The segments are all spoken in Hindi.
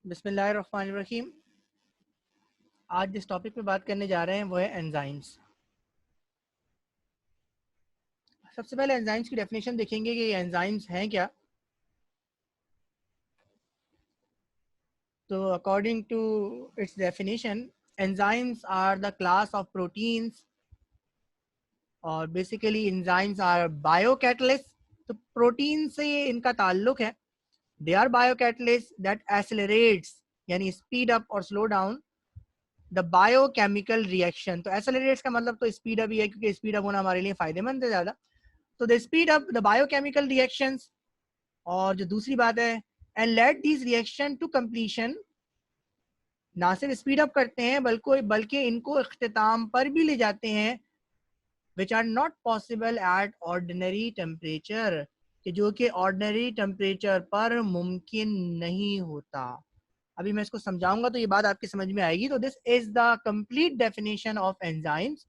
बिस्मिल्लाहिर्रहमानिर्रहीम। आज जिस टॉपिक पे बात करने जा रहे हैं वो है एंजाइम्स। सबसे पहले एंजाइम्स की डेफिनेशन देखेंगे कि ये एंजाइम्स हैं क्या। तो according to its definition, enzymes are the class of proteins और बेसिकली एंजाइम्स आर बायोकैटलिस्ट। तो प्रोटीन से इनका ताल्लुक है। They are biocatalyst that accelerates यानी स्पीड अप और slow down the biochemical reaction. तो एक्सेलरेट्स का मतलब तो स्पीड अप ही है, क्योंकि स्पीड अप होना हमारे लिए फायदेमंद है ज़्यादा। तो they speed up the biochemical reactions. और जो दूसरी बात है, and let this reaction to completion, ना सिर्फ स्पीड अप करते हैं बल्कि इनको इख्तिताम पर भी ले जाते हैं, which are not possible at ordinary temperature, कि जो कि ऑर्डिनरी टेम्परेचर पर मुमकिन नहीं होता। अभी मैं इसको समझाऊंगा तो ये बात आपकी समझ में आएगी। तो this is the complete definition of enzymes,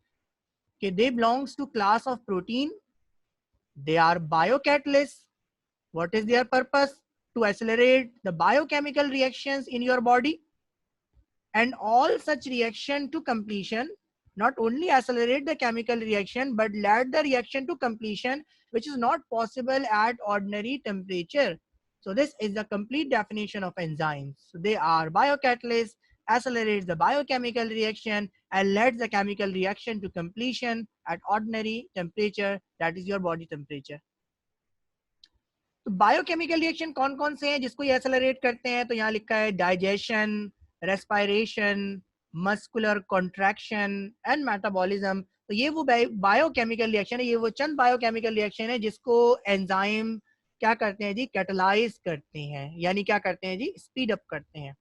कि they belongs to class of protein, they are biocatalyst. What is their purpose? To accelerate the biochemical reactions in your body, and all such reaction to completion not only accelerate the chemical reaction but lead the reaction to completion, which is not possible at ordinary temperature. So this is the complete definition of enzymes. So they are biocatalysts, accelerates the biochemical reaction and leads the chemical reaction to completion at ordinary temperature, that is your body temperature. तो बायोकेमिकल रिएक्शन कौन कौन से हैं जिसको ये एक्सेलरेट करते हैं? तो यहाँ लिखा है digestion, respiration, muscular contraction and metabolism. तो ये वो बायोकेमिकल रिएक्शन है, ये वो चंद बायोकेमिकल रिएक्शन है जिसको एंजाइम क्या करते हैं जी? कैटलाइज करते हैं, यानी क्या करते हैं जी? स्पीड अप करते हैं।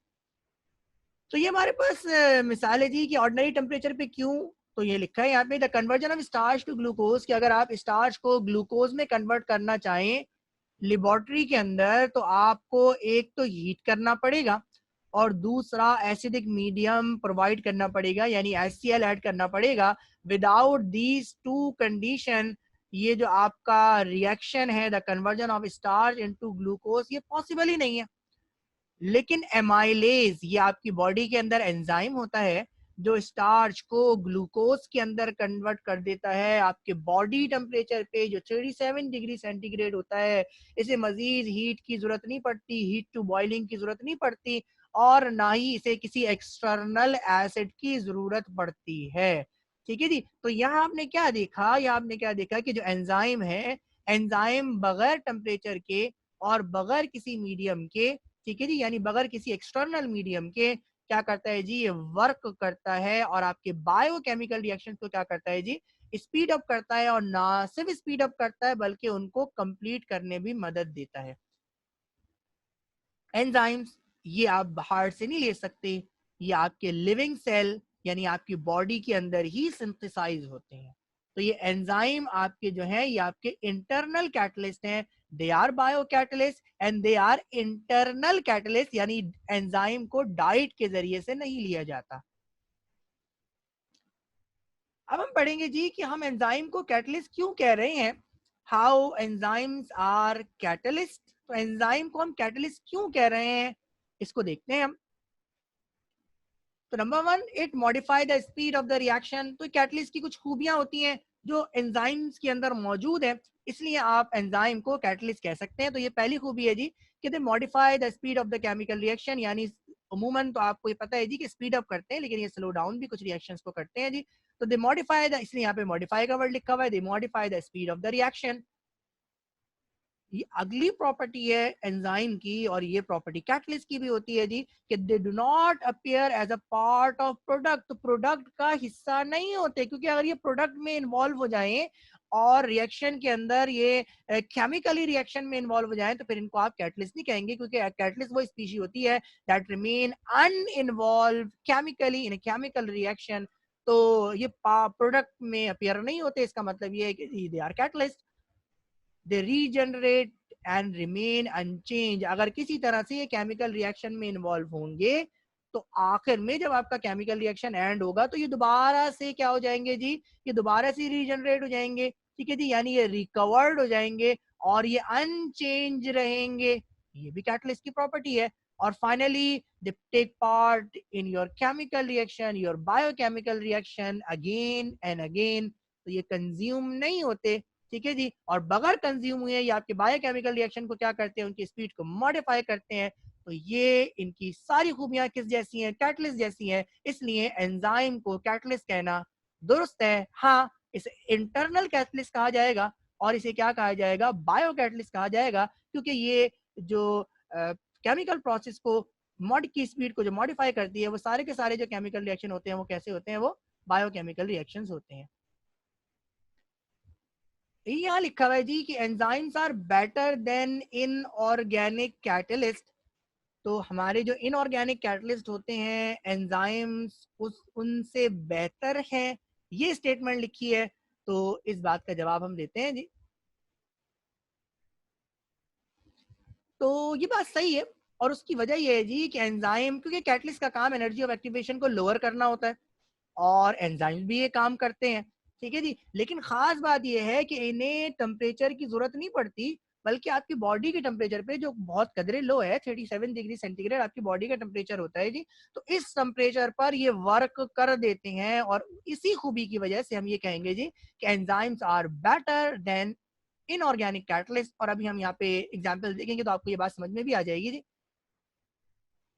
तो ये हमारे पास मिसाल है जी कि ऑर्डिनरी टेम्परेचर पे क्यों। तो ये लिखा है यहाँ पे, the conversion of starch to glucose, कि अगर आप स्टार्च को ग्लूकोज में कन्वर्ट करना चाहें लेबोरेटरी के अंदर, तो आपको एक तो हीट करना पड़ेगा और दूसरा एसिडिक मीडियम प्रोवाइड करना पड़ेगा, यानी HCl ऐड करना पड़ेगा। विदाउट दीज टू कंडीशन ये जो आपका रिएक्शन है, the conversion of starch into glucose, ये पॉसिबल ही नहीं है। लेकिन एमाइलेज, ये आपकी बॉडी के अंदर एंजाइम होता है जो स्टार्च को ग्लूकोज के अंदर कन्वर्ट कर देता है आपके बॉडी टेम्परेचर पे, जो 37 डिग्री सेंटीग्रेड होता है। इसे मजीद हीट की जरूरत नहीं पड़ती, हीट टू बॉइलिंग की जरूरत नहीं पड़ती, और ना ही इसे किसी एक्सटर्नल एसिड की जरूरत पड़ती है। ठीक है जी। तो यहाँ आपने क्या देखा, कि जो एंजाइम है, एंजाइम बगैर टेम्परेचर के और बगैर किसी मीडियम के, ठीक है जी, यानी बगैर किसी एक्सटर्नल मीडियम के क्या करता है जी? ये वर्क करता है और आपके बायोकेमिकल रिएक्शन को क्या करता है जी? स्पीड अप करता है, और ना सिर्फ स्पीड अप करता है बल्कि उनको कंप्लीट करने भी मदद देता है। एंजाइम्स ये आप बाहर से नहीं ले सकते, ये आपके लिविंग सेल यानी आपकी बॉडी के अंदर ही सिंथेसाइज होते हैं। तो ये एंजाइम आपके जो है, ये आपके इंटरनल कैटलिस्ट हैं। They are bio catalyst and they are internal catalyst, यानी एंजाइम को डाइट के जरिए से नहीं लिया जाता। अब हम पढ़ेंगे जी कि हम एंजाइम को कैटलिस्ट क्यों कह रहे हैं। How enzymes are catalyst. तो एंजाइम को हम कैटलिस्ट क्यों कह रहे हैं, इसको देखते हैं हम। तो number one, it modify the speed of the reaction. तो कैटलिस्ट की कुछ खूबियां होती हैं जो एंजाइम्स के अंदर मौजूद है, इसलिए आप एंजाइम को कैटलिस्ट कह सकते हैं। तो ये पहली खूबी है जी कि they modify the speed of the chemical reaction, यानी अमूमन तो आपको ये पता है जी कि स्पीड अप करते हैं, लेकिन ये स्लो डाउन भी कुछ रिएक्शंस को करते हैं जी। तो दे मॉडिफाई द, इसलिए यहाँ पे मॉडिफाई का वर्ड लिखा हुआ है, they modify the speed of the reaction. ये अगली प्रॉपर्टी है एंजाइम की, और ये प्रॉपर्टी कैटलिस्ट की भी होती है जी, कि they do not appear as a part of product. तो प्रोडक्ट का हिस्सा नहीं होते, क्योंकि अगर ये प्रोडक्ट में इन्वॉल्व हो जाएं और रिएक्शन के अंदर ये केमिकली रिएक्शन में इन्वॉल्व हो जाएं, तो फिर इनको आप कैटलिस्ट नहीं कहेंगे, क्योंकि कैटलिस्ट वो स्पीशी होती है that remain uninvolved chemically in chemical reaction. तो ये प्रोडक्ट में अपीयर नहीं होते, इसका मतलब ये है कि they are catalyst. They regenerate and remain unchange. अगर किसी तरह से ये केमिकल रिएक्शन में इन्वॉल्व होंगे, तो आखिर में जब आपका केमिकल रिएक्शन एंड होगा तो ये दोबारा से क्या हो जाएंगे जी? ये दोबारा से रीजनरेट हो जाएंगे। ठीक है जी, यानी ये रिकवर्ड हो जाएंगे और ये अनचेंज रहेंगे। ये भी कैटलिस्ट की प्रॉपर्टी है। और finally they take part in your chemical reaction, your biochemical reaction again and again. तो ये कंज्यूम नहीं होते, ठीक है जी। और बगैर कंज्यूम हुए ये आपके बायोकेमिकल रिएक्शन को क्या करते हैं, उनकी स्पीड को मॉडिफाई करते हैं। तो ये इनकी सारी खूबियां किस जैसी हैं, कैटलिस्ट जैसी हैं। इसलिए एंजाइम को कैटलिस्ट कहना दुरुस्त है। हाँ, इसे इंटरनल कैटलिस्ट कहा जाएगा और इसे क्या कहा जाएगा, बायो कैटलिस्ट कहा जाएगा, क्योंकि ये जो केमिकल प्रोसेस को मॉड की स्पीड को जो मॉडिफाई करती है, वो सारे के सारे जो केमिकल रिएक्शन होते हैं वो कैसे होते हैं, वो बायोकेमिकल रिएक्शंस होते हैं। यहाँ लिखा हुआ है जी कि enzymes are better than inorganic catalyst. तो हमारे जो इनऑर्गेनिक कैटलिस्ट होते हैं, एंजाइम्स उस उनसे बेहतर हैं, ये स्टेटमेंट लिखी है। तो इस बात का जवाब हम देते हैं जी। तो ये बात सही है और उसकी वजह ये है जी कि एंजाइम, क्योंकि कैटलिस्ट का काम एनर्जी ऑफ एक्टिवेशन को लोअर करना होता है और एंजाइम्स भी ये काम करते हैं, ठीक है जी। लेकिन खास बात ये है कि इन्हें टेम्परेचर की जरूरत नहीं पड़ती, बल्कि आपकी बॉडी के टेम्परेचर पे जो बहुत कदरे लो है, 37 डिग्री सेंटीग्रेड आपकी बॉडी का टेम्परेचर होता है जी। तो इस टेम्परेचर पर ये वर्क कर देते हैं और इसी खूबी की वजह से हम ये कहेंगे जी कि enzymes are better than inorganic catalyst. और अभी हम यहाँ पे एग्जाम्पल देखेंगे तो आपको ये बात समझ में भी आ जाएगी जी।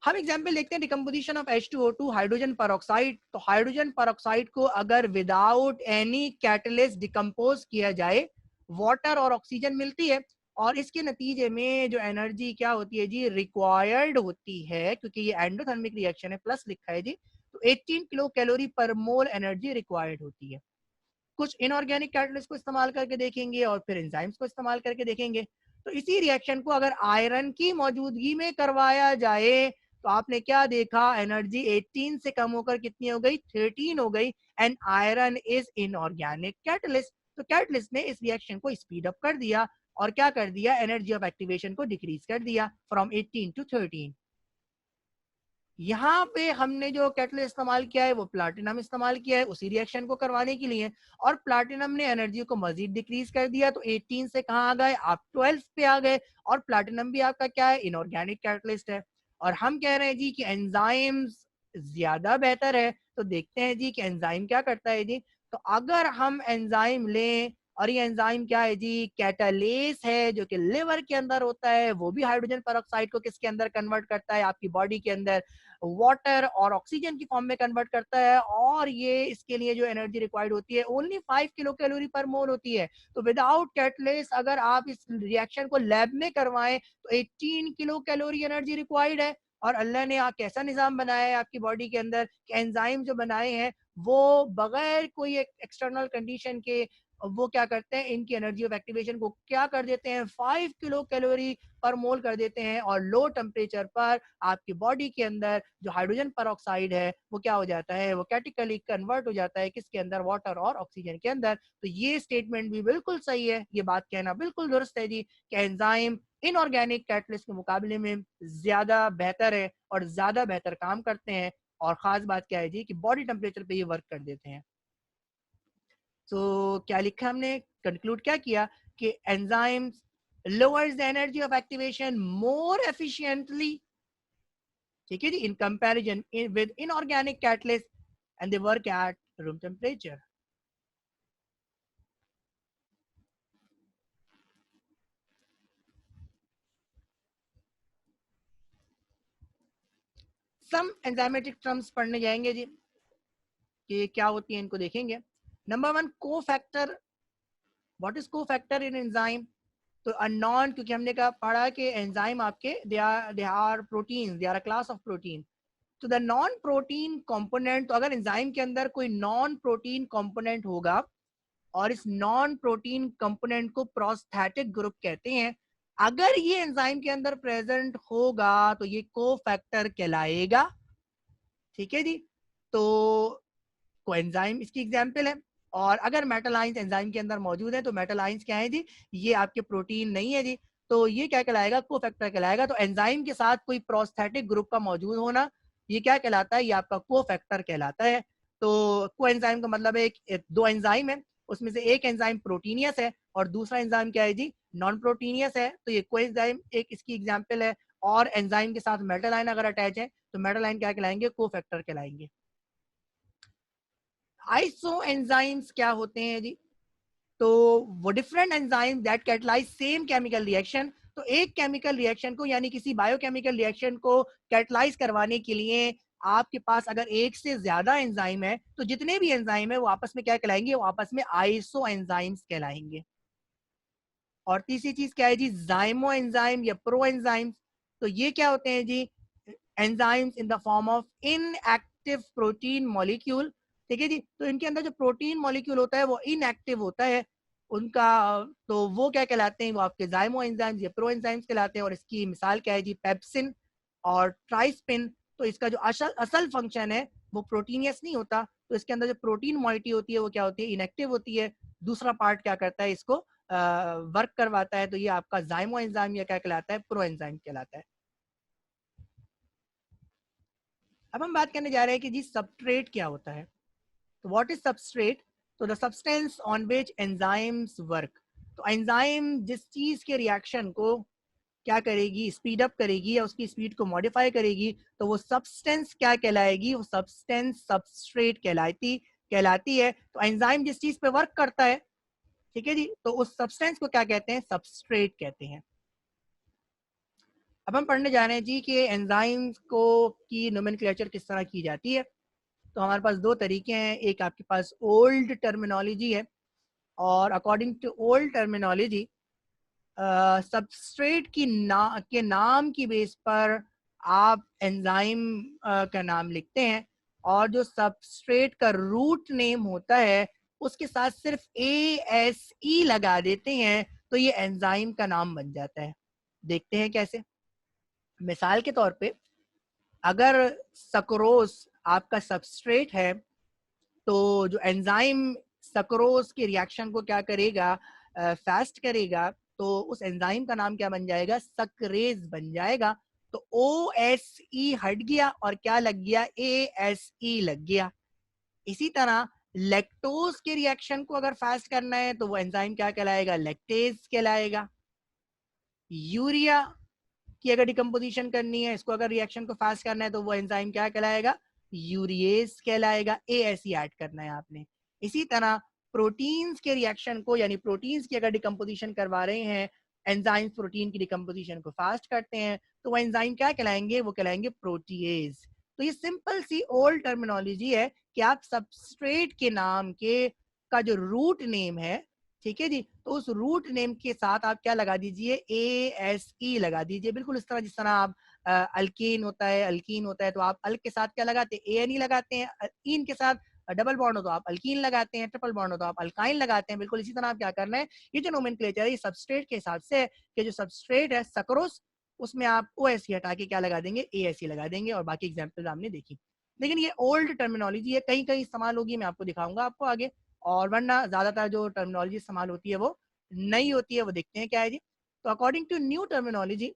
हम एग्जाम्पल देखते हैं decomposition of H2O2 hydrogen peroxide. तो हाइड्रोजन पेरोक्साइड को अगर विदाउट एनी कैटलिस्ट डिकम्पोज किया जाए, वाटर और ऑक्सीजन मिलती है और इसके नतीजे में जो एनर्जी क्या होती है जी, रिक्वायर्ड होती है, क्योंकि ये एंडोथर्मिक रिएक्शन है, प्लस लिखा है जी। तो 18 किलो कैलोरी पर मोल एनर्जी रिक्वायर्ड होती है। कुछ इनऑर्गेनिक कैटलिस्ट को इस्तेमाल करके देखेंगे और फिर एंजाइम्स को इस्तेमाल करके देखेंगे। तो इसी रिएक्शन को अगर आयरन की मौजूदगी में करवाया जाए तो आपने क्या देखा, एनर्जी 18 से कम होकर कितनी हो गई, 13 हो गई। And iron is inorganic catalyst. तो कैटलिस्ट ने इस रिएक्शन को स्पीड अप कर दिया और क्या कर दिया, एनर्जी ऑफ एक्टिवेशन को डिक्रीज कर दिया फ्रॉम 18 टू 13। यहाँ पे हमने जो कैटलिस्ट इस्तेमाल किया है वो प्लाटिनम इस्तेमाल किया है उसी रिएक्शन को करवाने के लिए, और प्लाटिनम ने एनर्जी को मजीद डिक्रीज कर दिया। तो 18 से कहाँ आ गए, आप 12 पे आ गए। और प्लाटिनम भी आपका क्या है, इनऑर्गेनिक कैटलिस्ट है। और हम कह रहे हैं जी कि एंजाइम्स ज्यादा बेहतर है। तो देखते हैं जी कि एंजाइम क्या करता है जी। तो अगर हम एंजाइम लें, और ये एंजाइम क्या है जी, कैटालेस है, जो कि लिवर के अंदर होता है। वो भी हाइड्रोजन पेरोक्साइड को किसके अंदर कन्वर्ट करता है, आपकी बॉडी के अंदर वाटर और ऑक्सीजन की फॉर्म में कन्वर्ट करता है। और ये इसके लिए जो एनर्जी रिक्वायर्ड होती है ओनली 5 किलो कैलोरी पर मोल होती है। तो विदाउट कैटलिस्ट अगर आप इस रिएक्शन को लैब में करवाएं तो 18 किलो कैलोरी एनर्जी रिक्वायर्ड है। और अल्लाह ने कैसा निजाम बनाया है आपकी बॉडी के अंदर कि एंजाइम जो बनाए हैं वो बगैर कोई एक्सटर्नल कंडीशन के वो क्या करते हैं, इनकी एनर्जी ऑफ एक्टिवेशन को क्या कर देते हैं, 5 किलो कैलोरी पर मोल कर देते हैं। और लो टेम्परेचर पर आपकी बॉडी के अंदर जो हाइड्रोजन पेरोक्साइड है वो क्या हो जाता है, वो कैटेगरिकली कन्वर्ट हो जाता है किसके अंदर, वाटर और ऑक्सीजन के अंदर। तो ये स्टेटमेंट भी बिल्कुल सही है, ये बात कहना बिल्कुल दुरुस्त है जी कि एंजाइम इनऑर्गेनिक कैटलिस्ट के मुकाबले में ज्यादा बेहतर है और ज्यादा बेहतर काम करते हैं। और खास बात क्या है जी कि बॉडी टेम्परेचर पे ये वर्क कर देते हैं। तो क्या लिखा हमने, कंक्लूड क्या किया कि enzymes lowers the energy of activation more efficiently, ठीक है जी, in comparison with inorganic catalyst, and they work at room temperature. some enzymatic terms पढ़ने जाएंगे जी कि क्या होती है, इनको देखेंगे। Number 1, cofactor. What is cofactor in enzyme? तो नॉन, क्योंकि हमने कहा पढ़ा कि एंजाइम आपके they are protein, they are a class of protein. तो द नॉन प्रोटीन कंपोनेंट, तो अगर एंजाइम के अंदर कोई नॉन प्रोटीन कंपोनेंट होगा और इस नॉन प्रोटीन कंपोनेंट को प्रोस्थेटिक ग्रुप कहते हैं, अगर ये एंजाइम के अंदर प्रेजेंट होगा तो ये कोफैक्टर कहलाएगा, ठीक है जी। तो कोएंजाइम इसकी एग्जांपल है। और अगर मेटल आयंस एंजाइम के अंदर मौजूद है तो मेटल आयंस क्या है जी, ये आपके प्रोटीन नहीं है जी। तो ये क्या कहलाएगा, कोफैक्टर कहलाएगा। तो एंजाइम के साथ कोई प्रोस्थेटिक ग्रुप का मौजूद होना, ये क्या कहलाता है, ये आपका कोफैक्टर कहलाता है। तो कोएंजाइम का मतलब है दो एंजाइम है, उसमें से एक एंजाइम प्रोटीनियस है और दूसरा एंजाइम क्या है जी, नॉन प्रोटीनियस है, तो ये कोएंजाइम एक इसकी एग्जांपल है। और एंजाइम के साथ मेटल आयन अगर अटैच है तो मेटल आयन क्या कहलाएंगे, कोफैक्टर कहलाएंगे। आइसो एंजाइम्स क्या होते हैं जी, तो वो different enzyme that catalyse same chemical reaction. तो एक केमिकल रिएक्शन को यानी किसी बायोकेमिकल रिएक्शन को कैटलाइज करवाने के लिए आपके पास अगर एक से ज्यादा एंजाइम है तो जितने भी एंजाइम है वो आपस में क्या कहलाएंगे, वो आपस में आइसो एंजाइम्स कहलाएंगे। और तीसरी चीज क्या है जी, जाइमो एंजाइम या प्रो एंजाइम्स। तो ये क्या होते हैं जी, enzymes in the form of inactive protein molecule. ठीक है जी, तो इनके अंदर जो प्रोटीन मॉलिक्यूल होता है वो इनएक्टिव होता है उनका, तो वो क्या कहलाते हैं, वो आपके जाइमो एंजाइम्स या प्रो एंजाइम्स कहलाते हैं। और इसकी मिसाल क्या है जी, पेप्सिन और ट्राइस्पिन। तो इसका जो असल असल फंक्शन है वो प्रोटीनियस नहीं होता, तो इसके अंदर जो प्रोटीन मॉलिटी होती है वो क्या होती है, इनएक्टिव होती है। दूसरा पार्ट क्या करता है, इसको वर्क करवाता है। तो ये आपका जाइमो एंजाइम या क्या कहलाता है, प्रो एंजाइम कहलाता है। अब हम बात करने जा रहे हैं कि जी सबस्ट्रेट क्या होता है। तो व्हाट इज सबस्ट्रेट, तो the substance on which enzymes work. तो एंजाइम जिस चीज के रिएक्शन को क्या करेगी, स्पीड अप करेगी या उसकी स्पीड को मॉडिफाई करेगी, तो वो सब्सटेंस क्या कहलाएगी, वो सब्सटेंस सबस्ट्रेट कहलाती है। तो एंजाइम जिस चीज पे वर्क करता है, ठीक है जी, तो उस सब्सटेंस को क्या कहते हैं, सबस्ट्रेट कहते हैं। अब हम पढ़ने जा रहे हैं जी कि एंजाइम्स को की नोमेनक्लेचर किस तरह की जाती है। तो हमारे पास दो तरीके हैं, एक आपके पास ओल्ड टर्मिनोलॉजी है, और according to old terminology substrate के नाम की बेस पर आप एंजाइम का नाम लिखते हैं, और जो सबस्ट्रेट का रूट नेम होता है उसके साथ सिर्फ ASE लगा देते हैं, तो ये एंजाइम का नाम बन जाता है। देखते हैं कैसे। मिसाल के तौर पे अगर सक्रोज आपका सबस्ट्रेट है, तो जो एंजाइम सक्रोज के रिएक्शन को क्या करेगा, फास्ट करेगा, तो उस एंजाइम का नाम क्या बन जाएगा, सक्रेज बन जाएगा। तो OSE हट गया और क्या लग गया, ASE लग गया। इसी तरह लैक्टोज के रिएक्शन को अगर फास्ट करना है तो वो एंजाइम क्या कहलाएगा, लैक्टेज कहलाएगा। यूरिया की अगर डिकम्पोजिशन करनी है, इसको अगर रिएक्शन को फास्ट करना है, तो वो एंजाइम क्या कहलाएगा, यूरिएज कहलाएगा। ASE ऐड करना है आपने। इसी तरह प्रोटीन्स के रिएक्शन को यानी प्रोटीन्स की अगर डिकम्पोजिशन करवा रहे हैं, एंजाइम्स प्रोटीन की डिकम्पोजिशन को फास्ट करते हैं, तो वो एंजाइम क्या कहलाएंगे, वो कहलाएंगे प्रोटीएज। तो ये सिंपल सी ओल्ड टर्मिनोलॉजी है कि आप सबस्ट्रेट के नाम के का जो रूट नेम है, ठीक है जी, तो उस रूट नेम के साथ आप क्या लगा दीजिए, ASE लगा दीजिए। बिल्कुल इस तरह जिस तरह आप अल्कीन होता है तो आप अल के साथ क्या लगाते हैं, ANE लगाते हैं। इन के साथ डबल बॉन्ड हो तो आप अल्कीन लगाते हैं, ट्रिपल बॉन्ड हो तो आप अल्काइन लगाते हैं। बिल्कुल इसी तरह आप क्या करना है, ये जो नोमेनक्लेचर है ये सबस्ट्रेट के हिसाब से है कि जो सबस्ट्रेट है सक्रोज, उसमें आप OSE हटा के क्या लगा देंगे, ASE लगा देंगे। और बाकी एग्जाम्पल हमने देखी, लेकिन ये ओल्ड टर्मिनोलॉजी है, कहीं कहीं इस्तेमाल होगी, मैं आपको दिखाऊंगा आपको आगे। और वरना ज्यादातर जो टर्मिनोलॉजी इस्तेमाल होती है वो नई होती है। वो देखते हैं क्या है जी। तो अकॉर्डिंग टू न्यू टर्मिनोलॉजी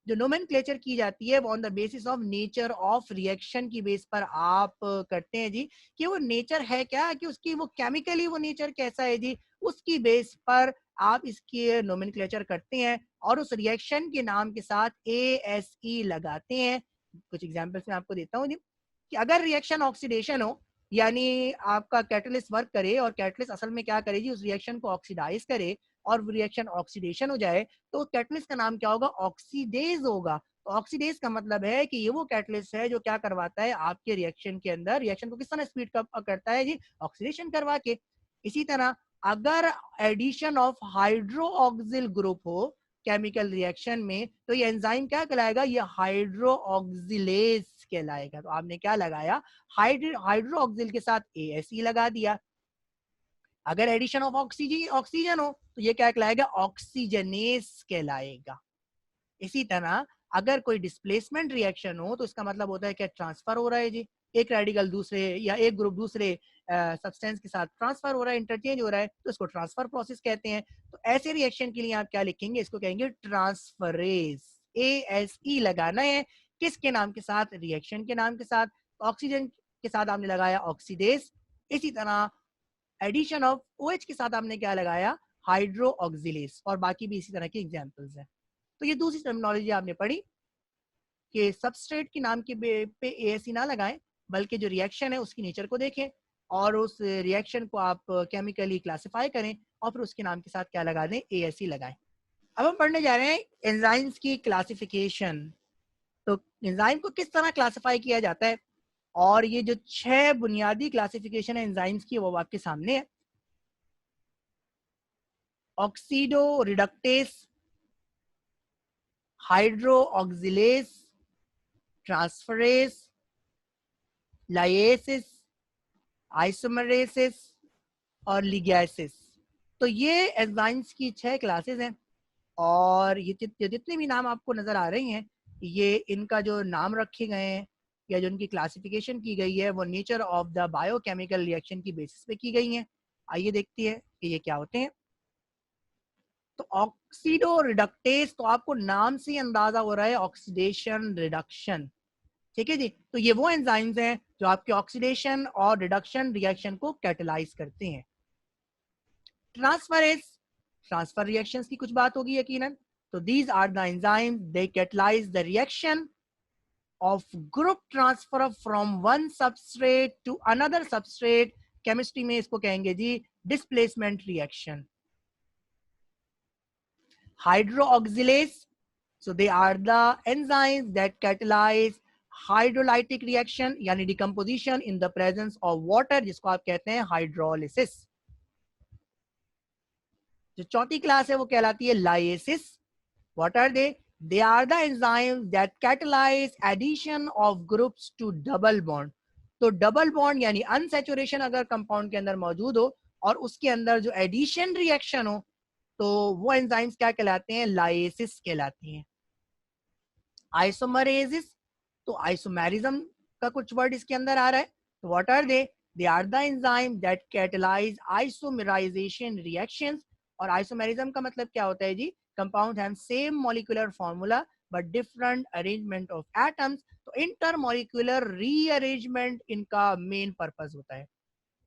जो नोमेनक्लेचर की जाती है वो on the basis of nature of reaction की बेस पर आप करते हैं जी, कि वो नेचर है क्या, कि उसकी वो केमिकली वो नेचर कैसा है जी, उसकी बेस पर आप इसके नोमेनक्लेचर करते हैं और उस रिएक्शन के नाम के साथ ASE लगाते हैं। कुछ एग्जांपल्स मैं आपको देता हूँ जी, कि अगर रिएक्शन ऑक्सीडेशन हो, यानी आपका कैटलिस्ट वर्क करे और कैटलिस्ट असल में क्या करे जी, उस रिएक्शन को ऑक्सीडाइज करे और रिएक्शन ऑक्सीडेशन हो जाए, तो कैटलिस्ट का नाम क्या होगा, ऑक्सीडेज होगा। तो ऑक्सीडेज का मतलब है कि ये वो कैटलिस्ट है जो क्या करवाता है, आपके रिएक्शन के अंदर रिएक्शन को किस तरह स्पीड करता है जी, ऑक्सीडेशन करवा के। इसी तरह अगर एडिशन ऑफ हाइड्रोक्सिल ग्रुप हो केमिकल रिएक्शन में, तो ये एंजाइम क्या कहलाएगा, ये हाइड्रोक्सिलेज कहलाएगा। तो आपने क्या लगाया, हाइड्रोक्सिल के साथ ASE लगा दिया। अगर एडिशन ऑफ ऑक्सीजन हो तो ये क्या कहलाएगा, ऑक्सीजनेस कहलाएगा। इसी तरह अगर कोई डिस्प्लेसमेंट रिएक्शन हो तो इसका मतलब होता है कि ट्रांसफर हो रहा है जी, एक रेडिकल दूसरे या एक ग्रुप दूसरे सब्सटेंस के साथ ट्रांसफर हो रहा है, इंटरचेंज हो रहा है, तो इसको ट्रांसफर प्रोसेस कहते हैं। तो ऐसे रिएक्शन के लिए आप क्या लिखेंगे, इसको कहेंगे ट्रांसफरेज। ASE लगाना है किसके नाम के साथ, रिएक्शन के नाम के साथ। ऑक्सीजन के साथ आपने लगाया ऑक्सीडेज। इसी तरह एडिशन ऑफ OH के साथ आपने क्या लगाया, हाइड्रो ऑक्सिलेस, और बाकी भी इसी तरह की एग्जाम्पल्स हैं। तो ये दूसरी टर्मिनोलॉजी आपने पढ़ी कि सबस्ट्रेट के नाम के पे एएससी ना लगाएं, बल्कि जो रिएक्शन है उसकी नेचर को देखें और उस रिएक्शन को आप केमिकली क्लासिफाई करें और फिर उसके नाम के साथ क्या लगा दें, एएससी लगाएं। अब हम पढ़ने जा रहे हैं एंजाइम्स की क्लासिफिकेशन। तो एंजाइम को किस तरह क्लासिफाई किया जाता है, और ये जो 6 बुनियादी क्लासिफिकेशन है एंजाइम्स की वो आपके सामने है। ऑक्सीडो रिडक्टेस, हाइड्रो ऑक्सिलेस, ट्रांसफरेस, लाइएसिस, आइसोमरेसिस और लिगैसिस। तो ये एंजाइम्स की 6 क्लासेस हैं, और ये जितने भी नाम आपको नजर आ रही हैं, ये इनका जो नाम रखे गए हैं या जो इनकी क्लासिफिकेशन की गई है वो nature of the biochemical reaction की बेसिस पे की गई हैं। आइए देखते हैं कि ये क्या होते हैं। तो ऑक्सीडो रिडक्टेस, तो आपको नाम से ही अंदाजा हो रहा है ऑक्सीडेशन रिडक्शन, ठीक है जी। तो ये वो एंजाइम्स हैं जो आपके ऑक्सीडेशन और रिडक्शन रिएक्शन को कैटलाइज करते हैं। ट्रांसफरेस, ट्रांसफर रिएक्शंस की कुछ बात होगी यकीनन। तो these are the enzymes they catalyse the reaction of group transfer from one substrate to another substrate। Chemistry में इसको कहेंगे जी displacement reaction. Hydroxylase, so they are the enzymes that catalyze hydrolytic reaction यानी decomposition in the presence of water, जिसको आप कहते हैं हाइड्रोलिसिस। जो चौथी क्लास है वो कहलाती है लाइएसिस। What are they? They are the enzymes that catalyze addition of groups to double bond। तो डबल बॉन्ड यानी अनसैचुरेशन अगर कंपाउंड के अंदर मौजूद हो और उसके अंदर जो एडिशन रिएक्शन हो, तो वो एंजाइम्स क्या कहलाते हैं, लाइएसिस कहलाती हैं। आइसोमरेसिस, तो आइसोमेरिज्म का कुछ वर्ड इसके अंदर आ रहा है। तो what are they are the enzyme that catalyse isomerization reactions. और आइसोमेरिज्म का मतलब क्या होता है जी, compound have same molecular formula but different arrangement of atoms. तो इंटरमॉलिक्यूलर रीअरेंजमेंट इनका मेन पर्पस होता है।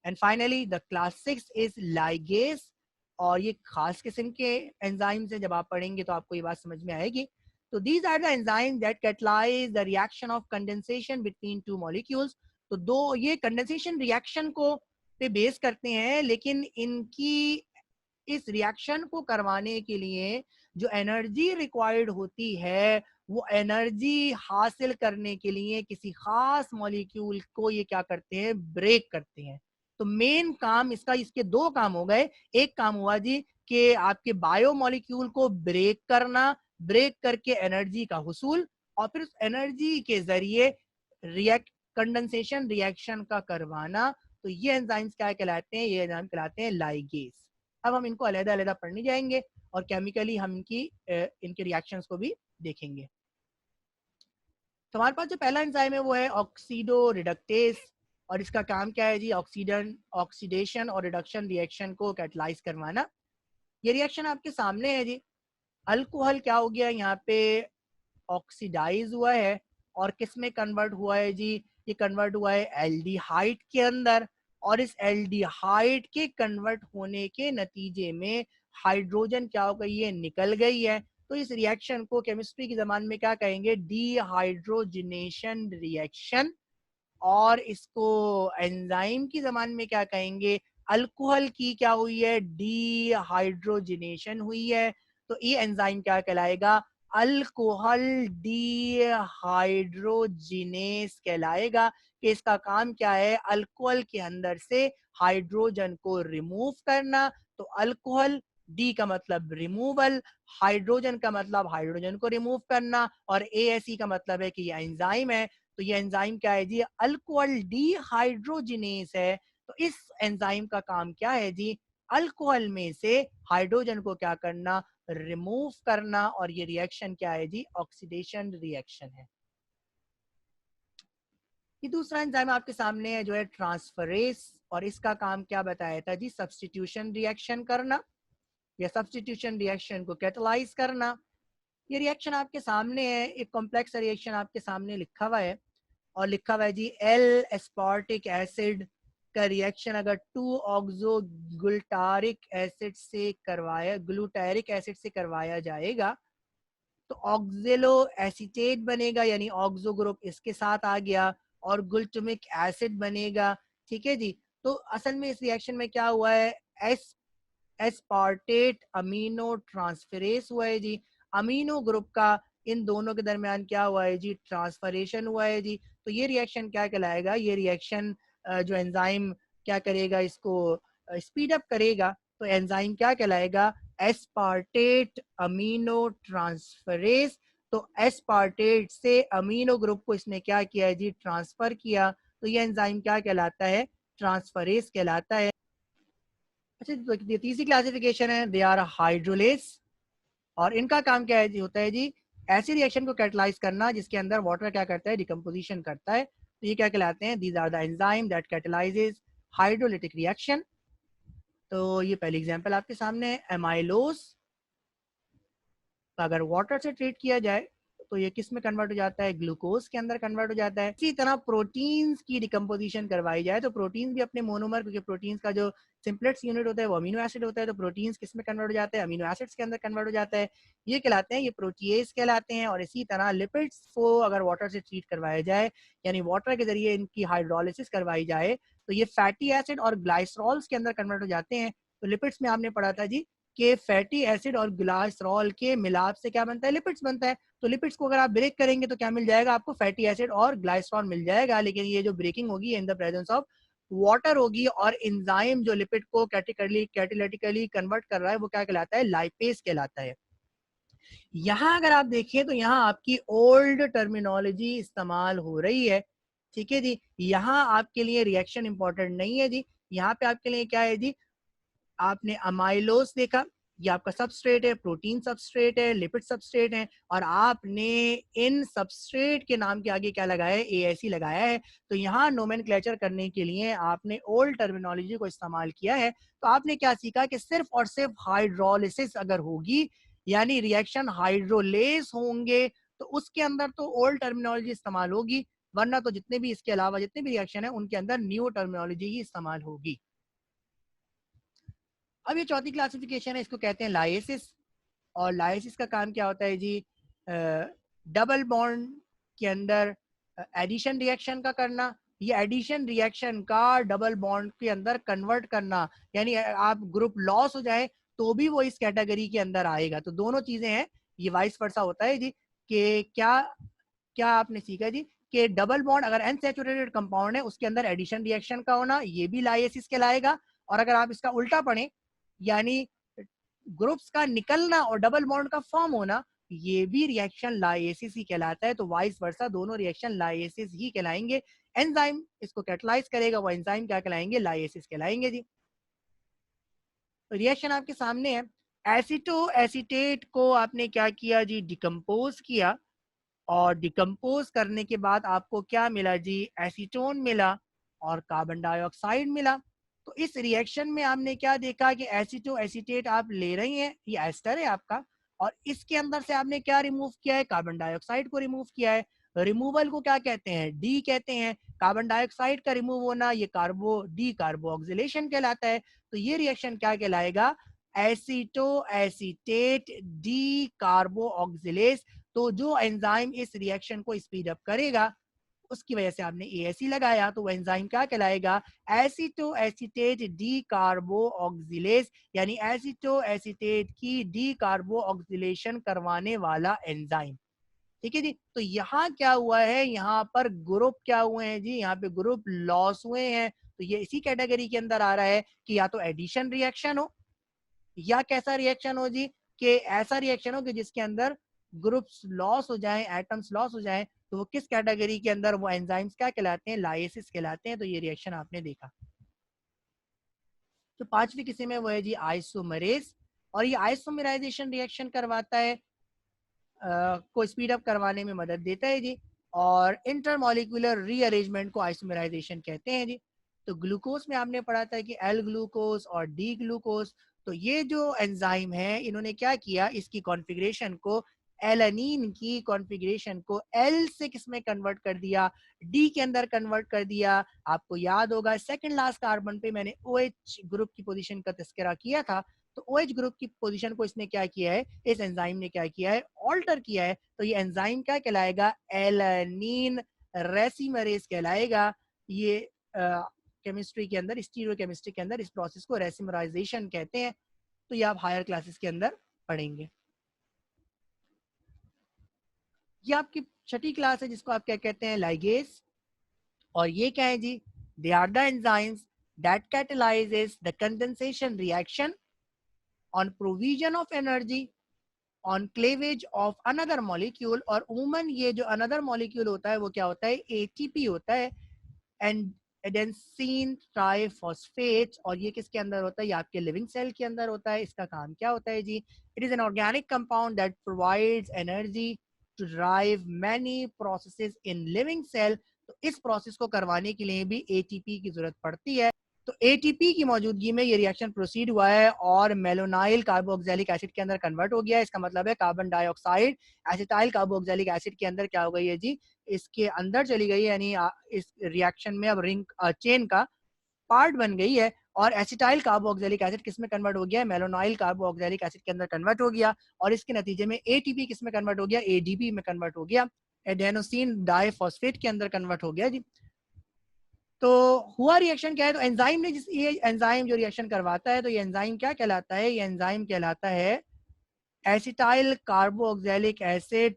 And finally the class 6 is ligase, और ये खास किस्म के एंजाइम्स हैं, जब आप पढ़ेंगे तो आपको ये बात समझ में आएगी। तो these are the enzymes that catalyze the reaction of condensation between two molecules। तो दो ये कंडेंसेशन रिएक्शन को पे बेस करते हैं, लेकिन इनकी इस रिएक्शन को करवाने के लिए जो एनर्जी रिक्वायर्ड होती है, वो एनर्जी हासिल करने के लिए किसी खास मॉलिक्यूल को ये क्या करते हैं, ब्रेक करते हैं। तो मेन काम इसका, इसके दो काम हो गए। एक काम हुआ जी कि आपके बायो मॉलिक्यूल को ब्रेक करना, ब्रेक करके एनर्जी का हुसूल, और फिर उस एनर्जी के जरिए कंडेंसेशन रिएक्शन का करवाना। तो ये एंजाइम्स क्या कहलाते हैं, ये एंजाइम कहलाते हैं लाइगेस। अब हम इनको अलग-अलग पढ़ने जाएंगे और केमिकली हम इनके रिएक्शंस को भी देखेंगे। तो हमारे पास जो पहला एंजाइम है वो है ऑक्सीडो रिडक्टेस, और इसका काम क्या है जी, ऑक्सीडेशन और रिडक्शन रिएक्शन को कैटलाइज करवाना। ये रिएक्शन आपके सामने है जी। अल्कोहल क्या हो गया, यहाँ पे ऑक्सीडाइज हुआ है और किस में कन्वर्ट हुआ है जी, ये कन्वर्ट हुआ है एल्डिहाइड के अंदर, और इस एल्डिहाइड के कन्वर्ट होने के नतीजे में हाइड्रोजन क्या हो गई है, निकल गई है। तो इस रिएक्शन को केमिस्ट्री की जबान में क्या कहेंगे, डीहाइड्रोजिनेशन रिएक्शन, और इसको एंजाइम की जबान में क्या कहेंगे, अल्कोहल की क्या हुई है, डीहाइड्रोजिनेशन हुई है। तो ये एंजाइम क्या कहलाएगा, अल्कोहल डीहाइड्रोजिनेस कहलाएगा। कि इसका काम क्या है, अल्कोहल के अंदर से हाइड्रोजन को रिमूव करना। तो अल्कोहल, डी का मतलब रिमूवल, हाइड्रोजन का मतलब हाइड्रोजन को रिमूव करना, और एएसई का मतलब है कि ये एंजाइम है। तो ये एंजाइम क्या है जी, अल्कोहल डीहाइड्रोजिनेस है। तो इस एंजाइम का काम क्या है जी, अल्कोहल में से हाइड्रोजन को क्या करना, रिमूव करना, और ये रिएक्शन क्या है जी, ऑक्सीडेशन रिएक्शन है। ये दूसरा एंजाइम आपके सामने है जो है ट्रांसफरेस, और इसका काम क्या बताया था जी, सब्स्टिट्यूशन रिएक्शन करना या सब्स्टिट्यूशन रिएक्शन को कैटलाइज करना। ये रिएक्शन आपके सामने है, एक कॉम्प्लेक्स रिएक्शन आपके सामने लिखा हुआ है, और लिखा हुआ है जी एल एस्पार्टिक एसिड का रिएक्शन अगर 2 ऑक्सो ग्लूटारिक एसिड से करवाया जाएगा तो ऑक्जेलो एसीटेट बनेगा, यानी ऑक्सो ग्रुप इसके साथ आ गया और ग्लूटामिक एसिड बनेगा। ठीक है जी। तो असल में इस रिएक्शन में क्या हुआ है, एस एस्पार्टेट अमीनो ट्रांसफरेस हुआ है जी। अमीनो ग्रुप का इन दोनों के दरमियान क्या हुआ है जी, ट्रांसफरेशन हुआ है जी। तो ये रिएक्शन क्या कहलाएगा, ये रिएक्शन जो एंजाइम क्या करेगा, इसको स्पीड अप करेगा, तो एंजाइम क्या कहलाएगा, एस्पार्टेट अमीनो ट्रांसफरेस। तो एस्पार्टेट से अमीनो ग्रुप को इसने क्या किया है जी, ट्रांसफर किया, तो ये एंजाइम क्या कहलाता है, ट्रांसफरेस कहलाता है। अच्छा, तो ये तीसरी क्लासिफिकेशन है, दे आर हाइड्रोलेस, और इनका काम क्या है जी, होता है जी ऐसी रिएक्शन को कैटलाइज करना जिसके अंदर वाटर क्या करता है, डिकम्पोजिशन करता है। तो ये क्या कहलाते हैं, these are the enzyme that catalyses hydrolytic reaction. तो ये पहली एग्जांपल आपके सामने है, एमाइलोस। तो अगर वाटर से ट्रीट किया जाए तो ये किस में कन्वर्ट हो जाता है, ग्लूकोज के अंदर कन्वर्ट हो जाता है। इसी तरह प्रोटीन्स की डिकम्पोजिशन करवाई जाए तो प्रोटीन्स भी अपने मोनोमर, क्योंकि प्रोटीन्स का जो सिंपलेक्स यूनिट होता है वो अमीनो एसिड होता है, तो प्रोटीन्स किस में कन्वर्ट हो जाते हैं, अमीनो एसिड्स के अंदर कन्वर्ट हो जाता है। ये कहलाते हैं, ये प्रोटीएज कहलाते हैं। और इसी तरह लिपिड्स को अगर वाटर से ट्रीट करवाया जाए, यानी वाटर के जरिए इनकी हाइड्रोलिसिस करवाई जाए, तो ये फैटी एसिड और ग्लाइसरॉल्स के अंदर कन्वर्ट हो जाते हैं। तो लिपिड्स में आपने पढ़ा था जी कि फैटी एसिड और ग्लाइसरॉल के मिलाप से क्या बनता है, लिपिड्स बनता है। तो लिपिड्स को अगर आप ब्रेक करेंगे तो क्या मिल जाएगा आपको, फैटी एसिड और ग्लाइसरॉल मिल जाएगा। लेकिन ये जो ब्रेकिंग होगी in the presence of water होगी, और एंजाइम जो लिपिड को कैटालिटिकली कन्वर्ट कर रहा है वो क्या कहलाता है, लाइपेज कहलाता है। यहाँ अगर आप देखें तो यहाँ आपकी ओल्ड टर्मिनोलॉजी इस्तेमाल हो रही है। ठीक है जी, यहाँ आपके लिए रिएक्शन इंपॉर्टेंट नहीं है जी। यहाँ पे आपके लिए क्या है जी, आपने अमाइलोस देखा, ये आपका सबस्ट्रेट है, प्रोटीन सबस्ट्रेट है, लिपिड सबस्ट्रेट है, और आपने इन सबस्ट्रेट के नाम के आगे क्या लगाया है, एएसई लगाया है। तो यहाँ नोमेनक्लेचर करने के लिए आपने ओल्ड टर्मिनोलॉजी को इस्तेमाल किया है। तो आपने क्या सीखा कि सिर्फ और सिर्फ हाइड्रोलिसिस अगर होगी, यानी रिएक्शन हाइड्रोलेस होंगे, तो उसके अंदर तो ओल्ड टर्मिनोलॉजी इस्तेमाल होगी, वरना तो जितने भी इसके अलावा जितने भी रिएक्शन है उनके अंदर न्यू टर्मिनोलॉजी ही इस्तेमाल होगी। अब ये चौथी क्लासिफिकेशन है, इसको कहते हैं लाइसिस। और लाइसिस का काम क्या होता है जी, डबल बॉन्ड के अंदर एडिशन रिएक्शन का करना, ये एडिशन रिएक्शन का डबल बॉन्ड के अंदर कन्वर्ट करना, यानी आप ग्रुप लॉस हो जाए तो भी वो इस कैटेगरी के अंदर आएगा। तो दोनों चीजें हैं, ये वाइस वर्सा होता है जी। कि क्या क्या आपने सीखा जी, कि डबल बॉन्ड अगर अनसैचुरेटेड कंपाउंड है उसके अंदर एडिशन रिएक्शन का होना, ये भी लाइसिस कहलाएगा। और अगर आप इसका उल्टा पढ़ें, यानी ग्रुप्स का निकलना और डबल बॉन्ड का फॉर्म होना, ये भी रिएक्शन लाइसिस ही कहलाता है। तो वाइस वर्सा दोनों रिएक्शन लाइसिस ही कहलाएंगे। एंजाइम इसको कैटलाइज करेगा, वो एंजाइम क्या कहलाएंगे, लाइसिस कहलाएंगे जी। तो रिएक्शन आपके सामने है, एसिटो एसीटेट को आपने क्या किया जी, डिकम्पोज किया, और डिकम्पोज करने के बाद आपको क्या मिला जी, एसीटोन मिला और कार्बन डाइऑक्साइड मिला। तो इस रिएक्शन में आपने क्या देखा कि एसीटो एसीटेट आप ले रही हैं, ये एस्टर है आपका, और इसके अंदर से आपने क्या रिमूव किया है, कार्बन डाइऑक्साइड को रिमूव किया है। रिमूवल को क्या कहते हैं, डी कहते हैं। कार्बन डाइऑक्साइड का रिमूव होना, ये डी कार्बो ऑक्सीलेशन कहलाता है। तो ये रिएक्शन क्या कहलाएगा, एसीटो एसीटेट डी कार्बो ऑक्सीलेस। तो जो एंजाइम इस रिएक्शन को स्पीड अप करेगा, उसकी वजह से आपने एएसई लगाया, तो वो एंजाइम क्या कहलाएगा, एसीटो एसीटेट डी कार्बो ऑक्सीलेस, यानी एसीटो एसीटेट की डी कार्बो ऑक्सीलेशन करवाने वाला एंजाइम। ठीक है जी। तो यहाँ क्या हुआ है, यहाँ पर ग्रुप क्या हुए हैं जी, यहाँ पे ग्रुप लॉस हुए हैं। तो ये इसी कैटेगरी के अंदर आ रहा है कि या तो एडिशन रिएक्शन हो, या कैसा रिएक्शन हो जी, कि ऐसा रिएक्शन हो कि जिसके अंदर ग्रुप्स लॉस हो जाएं, एटम्स लॉस हो जाएं। तो वो किस कैटेगरी के अंदर, वो एंजाइम्स क्या कहलाते हैं, लाइसिस कहलाते हैं। तो ये रिएक्शन आपने देखा। तो पांचवी किस्म है वो है जी आइसोमरेज, और ये आइसोमराइजेशन रिएक्शन करवाता है, को स्पीड अप करवाने में मदद देता है जी। और इंटरमोलिकुलर रीअरेंजमेंट को आइसोमराइजेशन कहते हैं जी। तो ग्लूकोज में आपने पढ़ा था कि एल ग्लूकोज और डी ग्लूकोज। तो ये जो एंजाइम है, इन्होंने क्या किया, इसकी कॉन्फ़िगरेशन को एलानीन की कॉन्फ़िगरेशन को एल से किसमें कन्वर्ट कर दिया, डी के अंदर कन्वर्ट कर दिया। आपको याद होगा सेकंड लास्ट कार्बन पे मैंने OH ग्रुप की पोजीशन का तस्करा किया था, तो OH ग्रुप की पोजीशन को इसने क्या किया है, इस एंजाइम ने क्या किया है, ऑल्टर किया है। तो ये एंजाइम क्या कहलाएगा, एलानीन रेसिमरेज कहलाएगा। ये केमिस्ट्री के अंदर, स्टीरियोकेमिस्ट्री के अंदर इस प्रोसेस को रेसिमराइजेशन कहते हैं। तो ये आप हायर क्लासेस के अंदर पढ़ेंगे। ये आपकी छठी क्लास है जिसको आप क्या कहते हैं, लाइगेज। और ये क्या है जी, they are the enzymes that catalyses the condensation reaction on provision of energy on cleavage of another molecule. और उमन ये जो अनदर मॉलिक्यूल होता है वो क्या होता है, ATP होता है, एंड एडेंसीन ट्राइफॉस्फेट। और ये किसके अंदर होता है, ये आपके लिविंग सेल के अंदर होता है। इसका काम क्या होता है जी, it is an organic compound that provides energy to drive many processes in living cell. तो इस प्रोसेस को करवाने के लिए भी ATP की जरूरत पड़ती है। तो ATP की मौजूदगी में ये रिएक्शन प्रोसीड हुआ है और मेलोनाइल कार्बोक्सिलिक एसिड के अंदर कन्वर्ट हो गया है। इसका मतलब है carbon dioxide acetyl carboxylic acid के अंदर क्या हो गई है जी, इसके अंदर चली गई है, यानी इस रिएक्शन में अब रिंग चेन का पार्ट बन गई है। और एसिटाइल कार्बोक्सिलिक एसिड किस में कन्वर्ट हो गया है, मेलोनाइल कार्बोक्सिलिक एसिड के अंदर कन्वर्ट हो गया। और इसके नतीजे में ATP किस में कन्वर्ट हो गया, ADP में कन्वर्ट हो गया, एडेनोसिन डाइफॉस्फेट के अंदर कन्वर्ट हो गया जी। तो हुआ रिएक्शन क्या है, तो एंजाइम ने जिस ये एंजाइम जो रिएक्शन करवाता है, तो ये एंजाइम क्या कहलाता है, ये एंजाइम कहलाता है एसिटाइल कार्बोक्सिलिक एसिड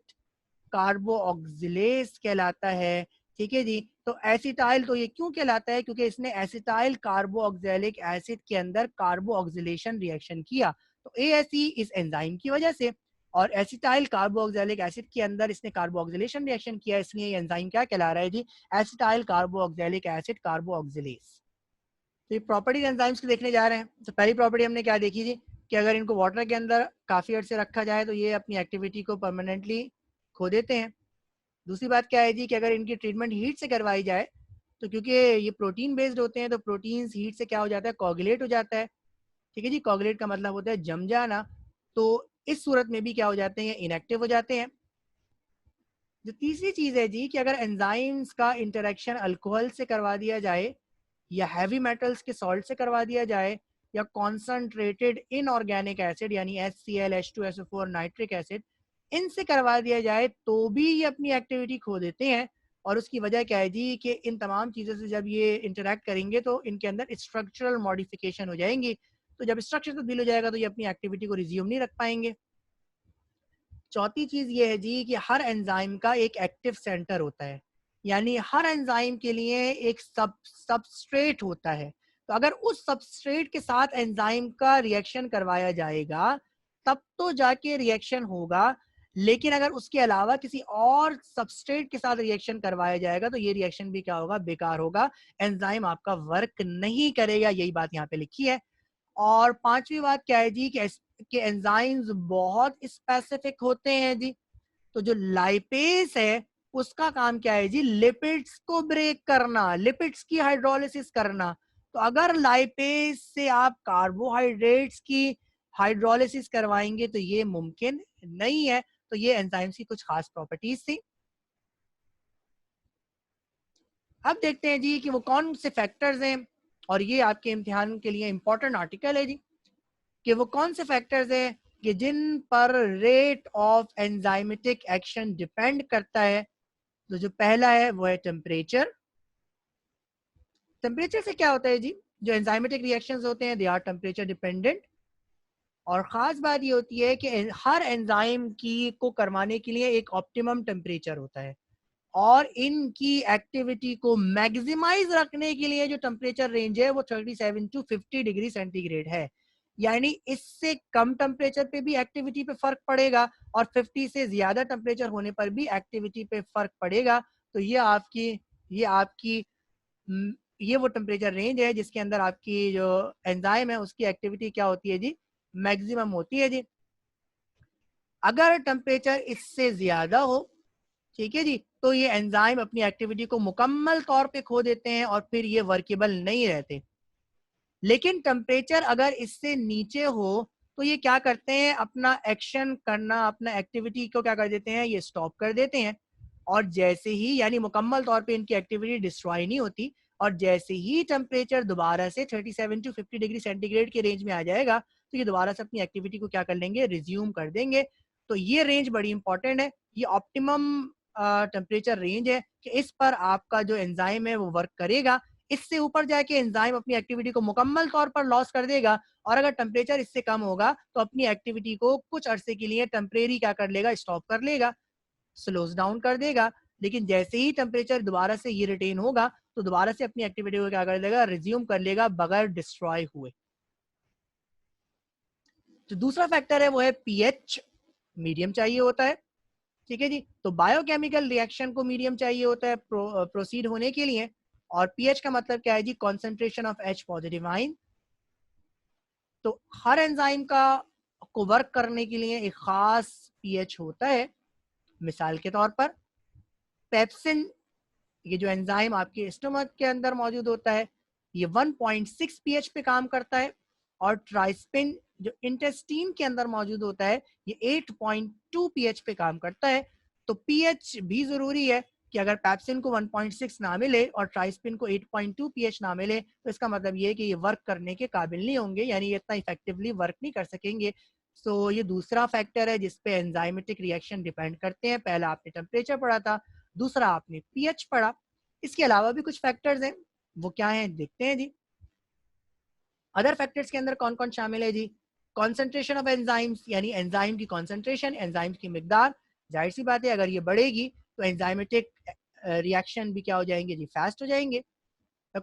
कार्बोऑक्सिलेज कहलाता है। ठीक है जी। तो एसिटाइल तो ये क्यों कहलाता है, क्योंकि इसने एसिटाइल कार्बोऑक्सिलिक एसिड के अंदर कार्बोऑक्सिलेशन रिएक्शन किया। तो ASE इस एंजाइम की वजह से, और एसिटाइल कार्बोऑक्सिलिक एसिड के अंदर इसने कार्बोऑक्सिलेशन रिएक्शन किया, इसलिए ये एंजाइम क्या कहला रहा है जी, एसिटाइल कार्बोऑक्सिलिक एसिड कार्बोऑक्सिलेज। तो ये प्रॉपर्टीज एंजाइम्स की देखने जा रहे हैं। तो पहली प्रॉपर्टी हमने क्या देखी थी कि अगर इनको वाटर के अंदर काफी अर्से रखा जाए तो ये अपनी एक्टिविटी को परमानेंटली खो देते हैं। दूसरी बात क्या है जी कि अगर इनकी ट्रीटमेंट हीट से करवाई जाए तो क्योंकि ये प्रोटीन बेस्ड होते हैं तो प्रोटीन्स हीट से क्या हो जाता है, कोगुलेट हो जाता है। ठीक है जी, कोगुलेट का मतलब होता है जम जाना। तो इस सूरत में भी क्या हो जाते हैं, इनएक्टिव हो जाते हैं। जो तीसरी चीज है जी कि अगर एंजाइम्स का इंटरेक्शन अल्कोहल से करवा दिया जाए या हैवी मेटल्स के सॉल्ट से करवा दिया जाए या कॉन्सनट्रेटेड इनऑर्गेनिक एसिड यानी HCl H2SO4 नाइट्रिक एसिड इनसे करवा दिया जाए तो भी ये अपनी एक्टिविटी खो देते हैं। और उसकी वजह क्या है जी कि इन तमाम चीज़ों से जब ये इंटरेक्ट करेंगे तो इनके अंदर स्ट्रक्चरल मॉडिफिकेशन हो जाएंगी। तो जब स्ट्रक्चर तब्दील हो जाएगा तो ये अपनी एक्टिविटी को रिज्यूम नहीं रख पाएंगे। चौथी चीज ये है जी कि हर एंजाइम का एक एक्टिव सेंटर होता है, यानी हर एंजाइम के लिए एक सबस्ट्रेट होता है। तो अगर उस सबस्ट्रेट के साथ एंजाइम का रिएक्शन करवाया जाएगा तब तो जाके रिएक्शन होगा, लेकिन अगर उसके अलावा किसी और सबस्ट्रेट के साथ रिएक्शन करवाया जाएगा तो ये रिएक्शन भी क्या होगा, बेकार होगा, एंजाइम आपका वर्क नहीं करेगा। यही बात यहाँ पे लिखी है। और पांचवी बात क्या है जी कि एंजाइम्स बहुत स्पेसिफिक होते हैं जी। तो जो लाइपेज है उसका काम क्या है जी, लिपिड्स को ब्रेक करना, लिपिड्स की हाइड्रोलिसिस करना। तो अगर लाइपेज से आप कार्बोहाइड्रेट्स की हाइड्रोलिसिस करवाएंगे तो ये मुमकिन नहीं है। तो ये एंजाइम्स की कुछ खास प्रॉपर्टीज थी। अब देखते हैं जी कि वो कौन से फैक्टर्स हैं, और ये आपके इम्तिहान के लिए इंपॉर्टेंट आर्टिकल है जी कि वो कौन से फैक्टर्स हैं कि जिन पर rate of enzymatic action depend करता है। तो जो पहला है वो है टेम्परेचर। टेम्परेचर से क्या होता है जी, जो एंजाइमेटिक रिएक्शंस होते हैं दे आर टेम्परेचर डिपेंडेंट। और ख़ास बात ये होती है कि हर एंजाइम की को करवाने के लिए एक ऑप्टिमम टेम्परेचर होता है, और इनकी एक्टिविटी को मैक्सिमाइज रखने के लिए जो टेम्परेचर रेंज है वो 37 टू 50 डिग्री सेंटीग्रेड है। यानी इससे कम टेम्परेचर पे भी एक्टिविटी पे फर्क पड़ेगा और 50 से ज्यादा टेम्परेचर होने पर भी एक्टिविटी पे फर्क पड़ेगा। तो ये आपकी ये वो टेम्परेचर रेंज है जिसके अंदर आपकी जो एंजाइम है उसकी एक्टिविटी क्या होती है जी, मैक्सिमम होती है जी। अगर टेम्परेचर इससे ज्यादा हो, ठीक है जी, तो ये एंजाइम अपनी एक्टिविटी को मुकम्मल तौर पे खो देते हैं और फिर ये वर्केबल नहीं रहते। लेकिन टेम्परेचर अगर इससे नीचे हो तो ये क्या करते हैं, अपना एक्शन करना, अपना एक्टिविटी को क्या कर देते हैं, ये स्टॉप कर देते हैं। और जैसे ही, यानी मुकम्मल तौर पे इनकी एक्टिविटी डिस्ट्रॉय नहीं होती, और जैसे ही टेम्परेचर दोबारा से 37 टू 50 डिग्री सेंटीग्रेड के रेंज में आ जाएगा, तो ये दोबारा से अपनी एक्टिविटी को क्या कर लेंगे, रिज्यूम कर देंगे। तो ये रेंज बड़ी इंपॉर्टेंट है, ये ऑप्टिमम टेम्परेचर रेंज है कि इस पर आपका जो एंजाइम है वो वर्क करेगा। इससे ऊपर जाके एंजाइम अपनी एक्टिविटी को मुकम्मल तौर पर लॉस कर देगा, और अगर टेम्परेचर इससे कम होगा तो अपनी एक्टिविटी को कुछ अरसे के लिए टेम्परेरी क्या कर लेगा, स्टॉप कर लेगा, स्लोज डाउन कर देगा। लेकिन जैसे ही टेम्परेचर दोबारा से ये रिटेन होगा, तो दोबारा से अपनी एक्टिविटी को क्या कर देगा, रिज्यूम कर लेगा बगैर डिस्ट्रॉय हुए। तो दूसरा फैक्टर है वो है पीएच, मीडियम चाहिए होता है। ठीक है जी, तो बायोकेमिकल रिएक्शन को मीडियम चाहिए होता है प्रोसीड होने के लिए। और पीएच का मतलब क्या है जी, concentration of H positive ion. तो हर एंजाइम का को वर्क करने के लिए एक खास पीएच होता है। मिसाल के तौर पर पेप्सिन, ये जो एंजाइम आपके स्टमक के अंदर मौजूद होता है, ये 1.6 पीएच पे काम करता है। और ट्राइस्पिन जो इंटेस्टीन के अंदर मौजूद होता है, ये 8.2 पीएच पे काम करता है। तो पीएच भी जरूरी है कि अगर पेप्सिन को 1.6 ना मिले और ट्राइस्पिन को 8.2 पीएच ना मिले, तो इसका मतलब ये है कि ये वर्क करने के काबिल नहीं होंगे, यानी ये इतना इफेक्टिवली वर्क नहीं कर सकेंगे। सो ये दूसरा फैक्टर है जिसपे एंजाइमेटिक रिएक्शन डिपेंड करते हैं। पहला आपने टेम्परेचर पढ़ा था, दूसरा आपने पीएच पढ़ा। इसके अलावा भी कुछ फैक्टर्स हैं, वो क्या हैं देखते हैं जी। अदर फैक्टर्स के अंदर कौन कौन शामिल है जी, कॉन्सेंट्रेशन ऑफ एंजाइम्स, यानी एंजाइम की कॉन्सेंट्रेशन, एंजाइम की मिकदार। जाहिर सी बात है अगर ये बढ़ेगी तो एंजाइमेटिक रिएक्शन भी क्या हो जाएंगे जी, फास्ट हो जाएंगे।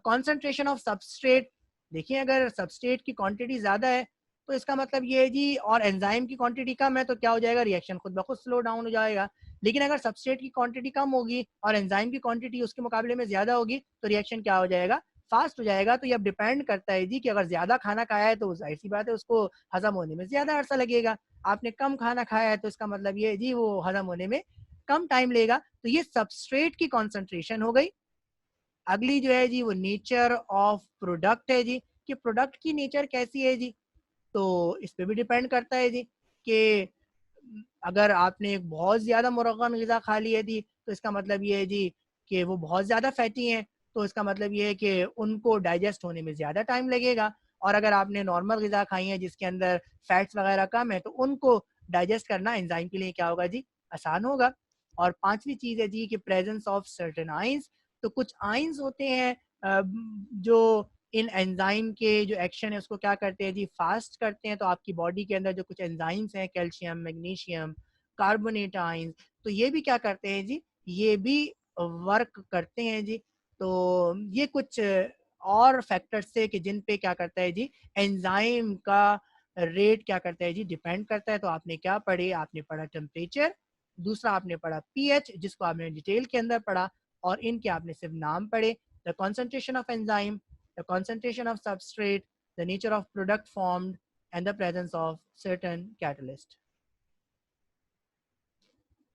कॉन्सेंट्रेशन ऑफ सबस्ट्रेट, देखिए अगर सबस्ट्रेट की क्वांटिटी ज़्यादा है तो इसका मतलब ये है जी, और एंजाइम की क्वांटिटी कम है, तो क्या हो जाएगा, रिएक्शन खुद ब खुद स्लो डाउन हो जाएगा। लेकिन अगर सबस्ट्रेट की क्वांटिटी कम होगी और एंजाइम की क्वांटिटी उसके मुकाबले में ज़्यादा होगी, तो रिएक्शन क्या हो जाएगा, फास्ट हो जाएगा। तो ये अब डिपेंड करता है जी कि अगर ज़्यादा खाना खाया है तो जाहिर सी बात है उसको हजम होने में ज़्यादा अरसा लगेगा। आपने कम खाना खाया है तो इसका मतलब ये है जी वो हजम होने में कम टाइम लेगा। तो ये सबस्ट्रेट की कॉन्सेंट्रेशन हो गई। अगली जो है जी वो नेचर ऑफ प्रोडक्ट है जी, कि प्रोडक्ट की नेचर कैसी है जी। तो इस पे भी डिपेंड करता है जी कि अगर आपने एक बहुत ज़्यादा मुरगन ग़िज़ा खा ली है जी, तो इसका मतलब ये है जी कि वो बहुत ज़्यादा फैटी हैं, तो इसका मतलब ये है कि उनको डाइजेस्ट होने में ज़्यादा टाइम लगेगा। और अगर आपने नॉर्मल ग़िज़ा खाई है जिसके अंदर फैट्स वगैरह कम है, तो उनको डाइजेस्ट करना एंजाइम के लिए क्या होगा जी, आसान होगा। और पांचवी चीज़ है जी कि प्रेजेंस ऑफ सर्टेन आइंस, तो कुछ आइंस होते हैं जो इन एंजाइम के जो एक्शन है उसको क्या करते हैं जी, फास्ट करते हैं। तो आपकी बॉडी के अंदर जो कुछ एंजाइम्स हैं, कैल्शियम, मैग्नीशियम, कार्बोनेट आइंस, तो ये भी क्या करते हैं जी, ये भी वर्क करते हैं जी। तो ये कुछ और फैक्टर्स है कि जिन पे क्या करता है जी, एंजाइम का रेट क्या करता है जी, डिपेंड करता है। तो आपने क्या पढ़े, आपने पढ़ा टेम्परेचर, दूसरा आपने पढ़ा पीएच जिसको आपने डिटेल के अंदर पढ़ा, और इनके आपने सिर्फ नाम पढ़े, the concentration of enzyme, the concentration of substrate, the nature of product formed, and the presence of certain catalyst.